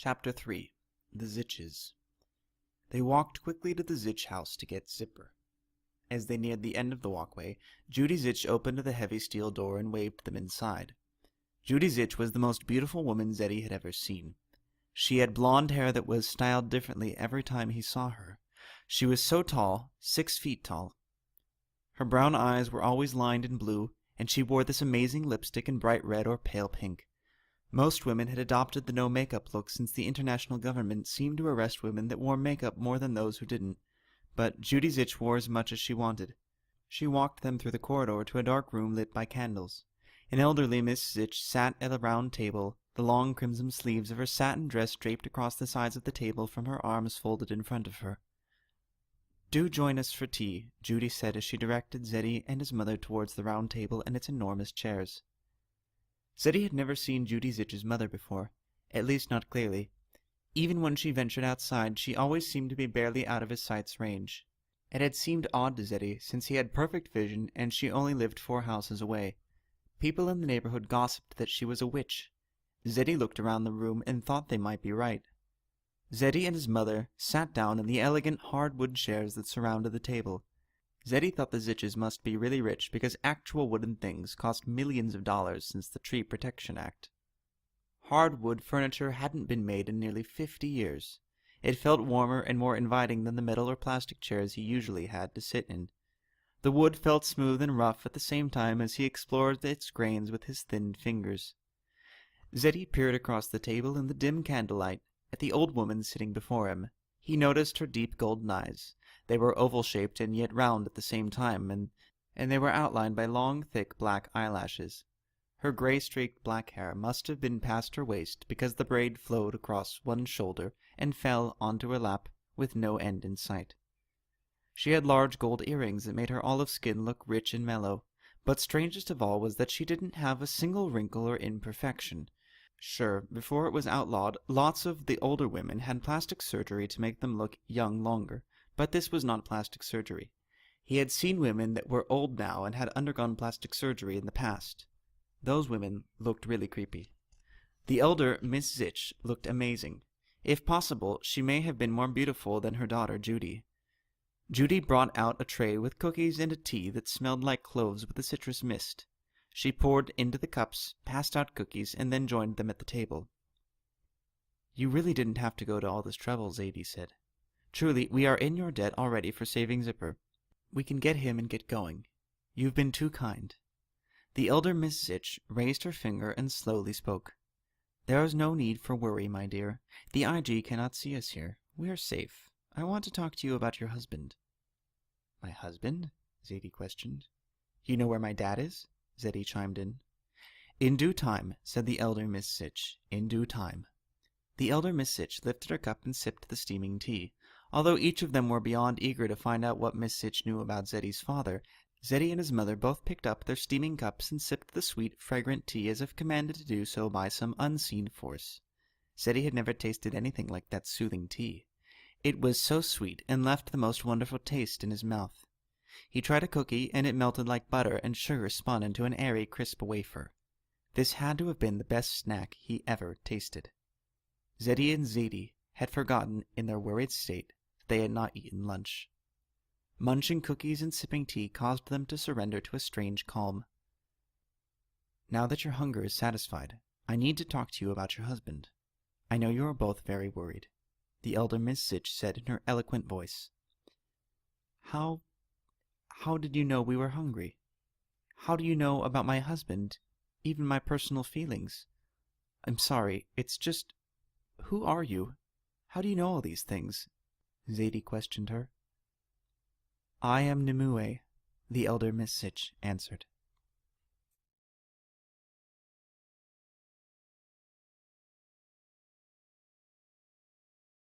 Chapter 3 The Zitches. They walked quickly to the Zitch house to get Zipper. As they neared the end of the walkway, Judy Zitch opened the heavy steel door and waved them inside. Judy Zitch was the most beautiful woman Zeddy had ever seen. She had blonde hair that was styled differently every time he saw her. She was so tall, 6 feet tall. Her brown eyes were always lined in blue, and she wore this amazing lipstick in bright red or pale pink. Most women had adopted the no-makeup look since the international government seemed to arrest women that wore makeup more than those who didn't. But Judy Zitch wore as much as she wanted. She walked them through the corridor to a dark room lit by candles. An elderly Miss Zitch sat at a round table, the long crimson sleeves of her satin dress draped across the sides of the table from her arms folded in front of her. "Do join us for tea," Judy said as she directed Zeddy and his mother towards the round table and its enormous chairs. Zeddy had never seen Judy Zitch's mother before, at least not clearly. Even when she ventured outside, she always seemed to be barely out of his sight's range. It had seemed odd to Zeddy, since he had perfect vision and she only lived 4 houses away. People in the neighborhood gossiped that she was a witch. Zeddy looked around the room and thought they might be right. Zeddy and his mother sat down in the elegant hardwood chairs that surrounded the table. Zeddy thought the Zitches must be really rich because actual wooden things cost millions of dollars since the Tree Protection Act. Hardwood furniture hadn't been made in nearly 50 years. It felt warmer and more inviting than the metal or plastic chairs he usually had to sit in. The wood felt smooth and rough at the same time as he explored its grains with his thin fingers. Zeddy peered across the table in the dim candlelight at the old woman sitting before him. He noticed her deep golden eyes. They were oval-shaped and yet round at the same time, and they were outlined by long, thick black eyelashes. Her gray-streaked black hair must have been past her waist because the braid flowed across one shoulder and fell onto her lap with no end in sight. She had large gold earrings that made her olive skin look rich and mellow, but strangest of all was that she didn't have a single wrinkle or imperfection. Sure, before it was outlawed, lots of the older women had plastic surgery to make them look young longer, but this was not plastic surgery. He had seen women that were old now and had undergone plastic surgery in the past. Those women looked really creepy. The elder Miss Zitch looked amazing. If possible, she may have been more beautiful than her daughter Judy. Judy brought out a tray with cookies and a tea that smelled like cloves with a citrus mist. She poured into the cups, passed out cookies, and then joined them at the table. "You really didn't have to go to all this trouble," Zadie said. "Truly, we are in your debt already for saving Zipper. We can get him and get going. You've been too kind." The elder Miss Zitch raised her finger and slowly spoke. "There is no need for worry, my dear. The IG cannot see us here. We are safe. I want to talk to you about your husband." "My husband?" Zadie questioned. "You know where my dad is?" Zeddy chimed in. "In due time," said the elder Miss Zitch. "In due time." The elder Miss Zitch lifted her cup and sipped the steaming tea. Although each of them were beyond eager to find out what Miss Zitch knew about Zeddy's father, Zeddy and his mother both picked up their steaming cups and sipped the sweet, fragrant tea as if commanded to do so by some unseen force. Zeddy had never tasted anything like that soothing tea. It was so sweet and left the most wonderful taste in his mouth. He tried a cookie, and it melted like butter, and sugar spun into an airy, crisp wafer. This had to have been the best snack he ever tasted. Zeddy and Zadie had forgotten, in their worried state, that they had not eaten lunch. Munching cookies and sipping tea caused them to surrender to a strange calm. "Now that your hunger is satisfied, I need to talk to you about your husband. I know you are both very worried," the elder Miss Zitch said in her eloquent voice. How did you know we were hungry? How do you know about my husband, even my personal feelings? I'm sorry, it's just... Who are you? How do you know all these things?" Zadie questioned her. "I am Nimue," the elder Miss Zitch answered.